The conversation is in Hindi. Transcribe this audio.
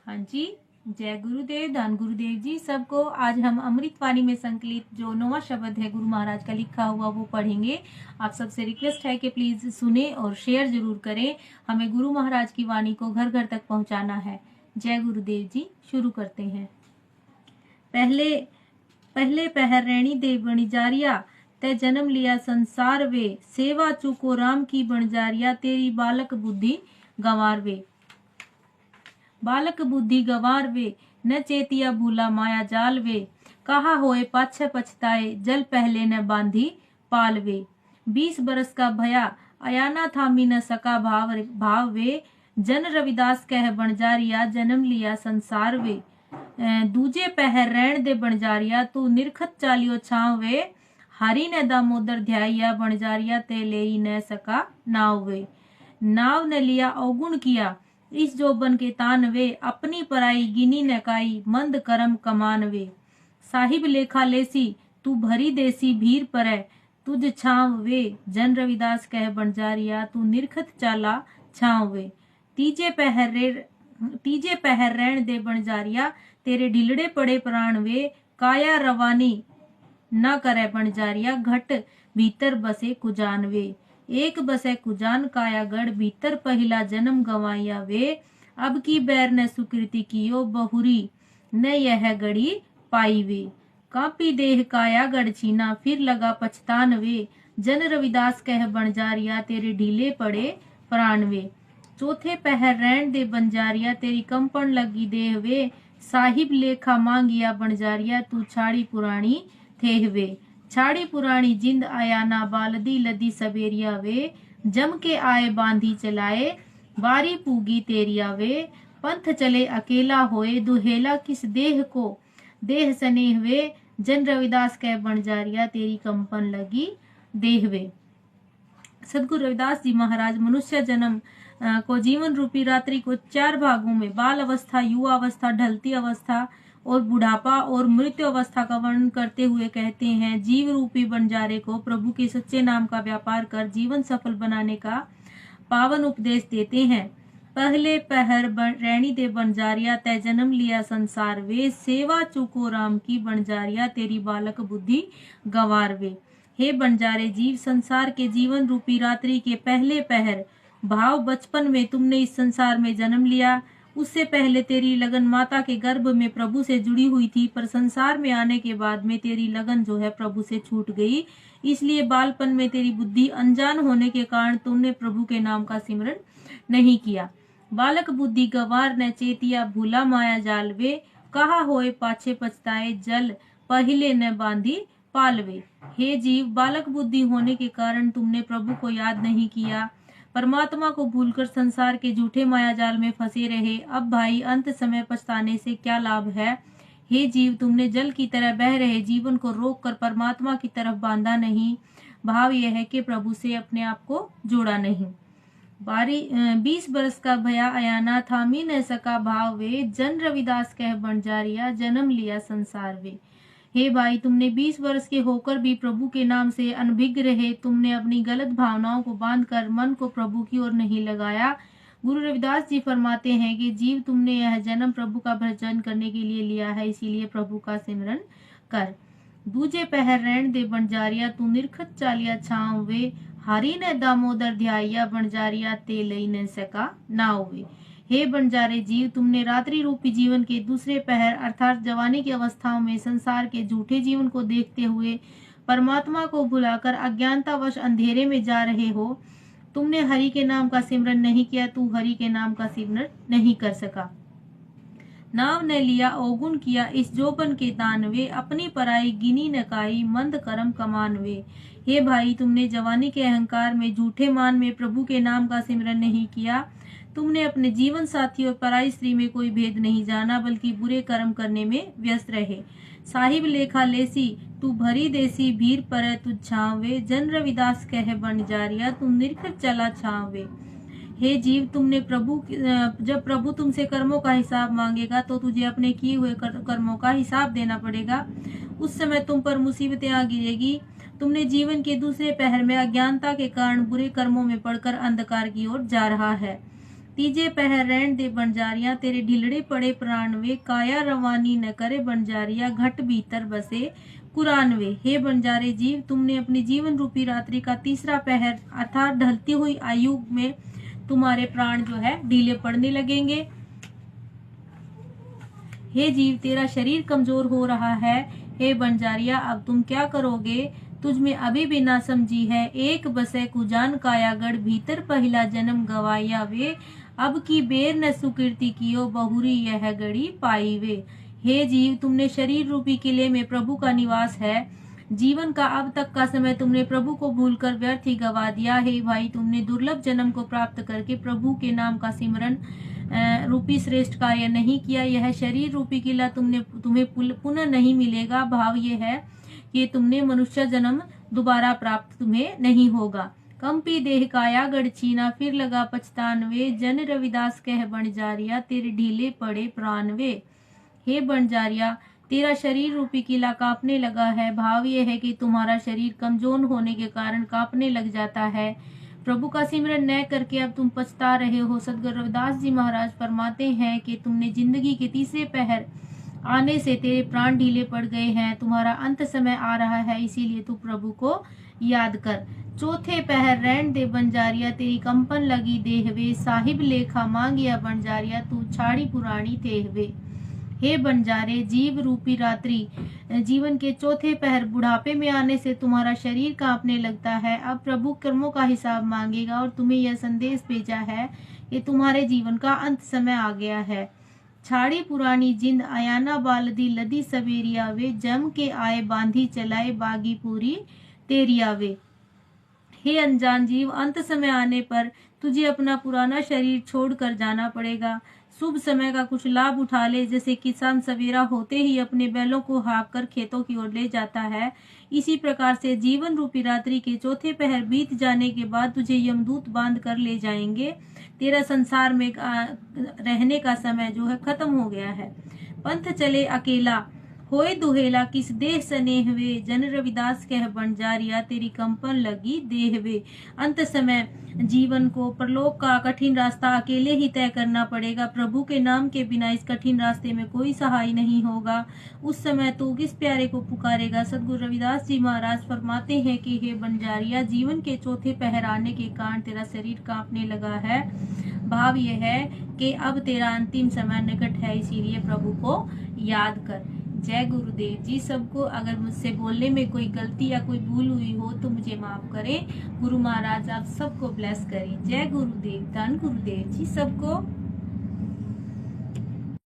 हाँ जी, जय गुरुदेव, धन गुरुदेव जी सबको। आज हम अमृतवाणी में संकलित जो 9वां शब्द है गुरु महाराज का लिखा हुआ वो पढ़ेंगे। आप सबसे रिक्वेस्ट है कि प्लीज सुने और शेयर जरूर करें। हमें गुरु महाराज की वाणी को घर घर तक पहुंचाना है। जय गुरुदेव जी। शुरू करते हैं। पहले पहले पहर रैणी दे बणजारिया, ते जन्म लिया संसार वे। सेवा चूको राम की बणजारिया, तेरी बालक बुद्धि गंवार वे। बालक बुद्धि गंवार वे, न चेतिया भूला माया जाल वे। कहा होए पाछे पछताए, जल पहले न बांधी पाल वे। 20 बरस का भया, अयाना थामी न सका भाव वे। जन रविदास कह बणजारिया, जन्म लिया संसार वे। दूजे पहर रैण दे बणजारिया, तू निरखत चालियो छाव वे। हरि ने दामोदर ध्याइया, बणजारिया ते ले न सका नाव वे। नाव न लिया अवगुण किया, इस जोबन के तान वे। अपनी पराई गिनी न काई, मंद करम कमान वे। साहिब लेखा लेसी, तू भरी देसी भीर परै। तुझ छाव वे, जन रविदास कह बणजारिया, तू निरखत चाला छाव वे। तीजे पहर रैण दे बणजारिया, तेरे ढिलड़े पड़े प्राण वे। काया रवानी न करे बणजारिया, घट भीतर बसे कुजान वे। एक बसे कुजान कायागढ़, भीतर पहला जन्म गवाइया वे। अब की बैर ने सुकृति कियो, बहुरी न यह गड़ी पाई वे। कापी देह कायागढ़ छीना, फिर लगा पछतान वे। जन रविदास कह बणजारिया, तेरे ढीले पड़े प्राण वे। चौथे पहर रैण दे बंजारिया, तेरी कंपन लगी देह वे। साहिब लेखा मांगिया बणजारिया, तू छाड़ी पुरानी थेह वे। छाड़ी पुरानी जिंद आया ना, बालदी लदी सबेरिया वे। जम के आए बांधी चलाए, बारी पूगी तेरिया वे। पंथ चले अकेला होए, दुहेला किस देह को देह स्नेह वे। जन रविदास कह बणजारिया, तेरी कंपन लगी देह वे। सदगुरु रविदास जी महाराज मनुष्य जन्म को जीवन रूपी रात्रि को 4 भागों में बाल अवस्था, युवा अवस्था, ढलती अवस्था और बुढ़ापा और मृत्यु अवस्था का वर्णन करते हुए कहते हैं, जीव रूपी बंजारे को प्रभु के सच्चे नाम का व्यापार कर जीवन सफल बनाने का पावन उपदेश देते हैं। पहले पहर रैणी दे बंजारिया, तय जन्म लिया संसार वे। सेवा चूको राम की बंजारिया, तेरी बालक बुद्धि गंवार वे। हे बंजारे जीव, संसार के जीवन रूपी रात्रि के पहले पहर भाव बचपन में तुमने इस संसार में जन्म लिया। उससे पहले तेरी लगन माता के गर्भ में प्रभु से जुड़ी हुई थी, पर संसार में आने के बाद में तेरी लगन जो है प्रभु से छूट गई। इसलिए बालपन में तेरी बुद्धि अनजान होने के कारण तुमने प्रभु के नाम का सिमरन नहीं किया। बालक बुद्धि गंवार न चेतिया, भूला माया जाल वे। कहा होए पाछे पछताए, जल पहले न बांधी पालवे। हे जीव, बालक बुद्धि होने के कारण तुमने प्रभु को याद नहीं किया, परमात्मा को भूलकर संसार के झूठे माया जाल में फंसे रहे। अब भाई, अंत समय पछताने से क्या लाभ है। हे जीव, तुमने जल की तरह बह रहे जीवन को रोककर परमात्मा की तरफ बांधा नहीं। भाव यह है कि प्रभु से अपने आप को जोड़ा नहीं। 20 बरस का भया, अयाना थामी न सका भाव वे। जन रविदास कह बणजारिया, जन्म लिया संसार वे। हे भाई, तुमने 20 वर्ष के होकर भी प्रभु के नाम से अनभिज्ञ रहे। तुमने अपनी गलत भावनाओं को बांधकर मन को प्रभु की ओर नहीं लगाया। गुरु रविदास जी फरमाते हैं कि जीव, तुमने यह जन्म प्रभु का भजन करने के लिए लिया है, इसीलिए प्रभु का सिमरन कर। दूजे पहर रैण दे बणजारिया, तू निरखत चालिया छाव वे। हरि ने दामोदर ध्याइया, बणजारिया ते लई न सका नाव वे। हे बंजारे जीव, तुमने रात्रि रूपी जीवन के दूसरे पहर अर्थात जवानी की अवस्थाओं में संसार के झूठे जीवन को देखते हुए परमात्मा को भुलाकर अज्ञानतावश अंधेरे में जा रहे हो। तुमने हरि के नाम का सिमरन नहीं किया, तू हरि के नाम का सिमरन नहीं कर सका। नाम न लिया अवगुण किया, इस जोबन के दान वे। अपनी पराई गिनी नकाई, मंद कर्म कमान वे। हे भाई, तुमने जवानी के अहंकार में झूठे मान में प्रभु के नाम का सिमरन नहीं किया। तुमने अपने जीवन साथी और पराई स्त्री में कोई भेद नहीं जाना, बल्कि बुरे कर्म करने में व्यस्त रहे। साहिब लेखा लेसी, तू भरी देसी भीर पर तुझ छावे। जन रविदास कह बणजारिया, तू निरखत चला छावे। हे जीव, तुमने जब प्रभु तुमसे कर्मों का हिसाब मांगेगा तो तुझे अपने किए हुए कर्मों का हिसाब देना पड़ेगा। उस समय तुम पर मुसीबतें आ गिरेगी। तुमने जीवन के दूसरे पहर में अज्ञानता के कारण बुरे कर्मों में पड़कर अंधकार की ओर जा रहा है। तीजे पहर रहन दे बंजारिया तेरे ढिलड़े पड़े प्राण वे, काया रवानी न करे बंजारिया घट भीतर बसे कुरान वे। हे बंजारे जीव, तुमने अपनी जीवन रूपी रात्रि का तीसरा पहर अर्थात ढलती हुई आयु में तुम्हारे प्राण जो है ढीले पड़ने लगेंगे। हे जीव, तेरा शरीर कमजोर हो रहा है। हे बंजारिया, अब तुम क्या करोगे? तुझ में अभी भी ना समझी है। एक बसे कुजान कायागढ़ भीतर पहला जन्म गवाया वे, अब की बेर न सुकीर्ति कियो बहुरी यह गड़ी पाई वे। हे जीव, तुमने शरीर रूपी किले में प्रभु का निवास है। जीवन का अब तक का समय तुमने प्रभु को भूलकर व्यर्थ ही गवा दिया। हे भाई, तुमने दुर्लभ जन्म को प्राप्त करके प्रभु के नाम का सिमरन रूपी श्रेष्ठ कार्य नहीं किया। यह शरीर रूपी किला तुम्हें पुनः नहीं मिलेगा। भाव ये है कि तुमने मनुष्य जन्म दोबारा प्राप्त तुम्हें नहीं होगा। कंपी देह काया गढ़ छीना फिर लगा पछतानवे, जन रविदास कह बंजारिया तेरे ढीले पड़े प्राणवे। हे बंजारिया, तेरा शरीर रूपी किला कांपने लगा है। भाव ये है कि तुम्हारा शरीर कमजोर होने के कारण कांपने लग जाता है। प्रभु का सिमरन न करके अब तुम पछता रहे हो। सदगुरु रविदास जी महाराज फरमाते हैं कि तुमने जिंदगी के तीसरे पहर आने से तेरे प्राण ढीले पड़ गए हैं। तुम्हारा अंत समय आ रहा है, इसीलिए तू प्रभु को याद कर। चौथे पहर रहन दे बंजारिया तेरी कंपन लगी देहवे, साहिब लेखा मांगिया बंजारिया तू छाड़ी पुरानी तेहवे। हे बंजारे जीव रूपी रात्रि जीवन के चौथे पहर बुढ़ापे में आने से तुम्हारा शरीर कांपने लगता है। अब प्रभु कर्मों का हिसाब मांगेगा और तुम्हें यह संदेश भेजा है कि तुम्हारे जीवन का अंत समय आ गया है। छाड़ी पुरानी जिंद आयाना बालदी लदी सवेरिया वे, जम के आए बांधी चलाए बागी पूरी तेरिया वे। हे अनजान जीव, अंत समय आने पर तुझे अपना पुराना शरीर छोड़कर जाना पड़ेगा। शुभ समय का कुछ लाभ उठा ले। जैसे किसान सवेरा होते ही अपने बैलों को हाँक कर खेतों की ओर ले जाता है, इसी प्रकार से जीवन रूपी रात्रि के चौथे पहर बीत जाने के बाद तुझे यमदूत बांध कर ले जाएंगे। तेरा संसार में रहने का समय जो है खत्म हो गया है। पंथ चले अकेला होए दुहेला किस देह स्नेह वे, जन रविदास कह बंजारिया तेरी कंपन लगी देहवे। अंत समय जीवन को परलोक का कठिन रास्ता अकेले ही तय करना पड़ेगा। प्रभु के नाम के बिना इस कठिन रास्ते में कोई सहाय नहीं होगा। उस समय तू किस प्यारे को पुकारेगा? सदगुरु रविदास जी महाराज फरमाते हैं कि हे बंजारिया, जीवन के चौथे पहर आने के कारण तेरा शरीर कांपने लगा है। भाव यह है कि अब तेरा अंतिम समय निकट है, इसीलिए प्रभु को याद कर। जय गुरुदेव जी सबको। अगर मुझसे बोलने में कोई गलती या कोई भूल हुई हो तो मुझे माफ करें। गुरु महाराज आप सबको ब्लेस करें। जय गुरुदेव, धन गुरुदेव जी सबको।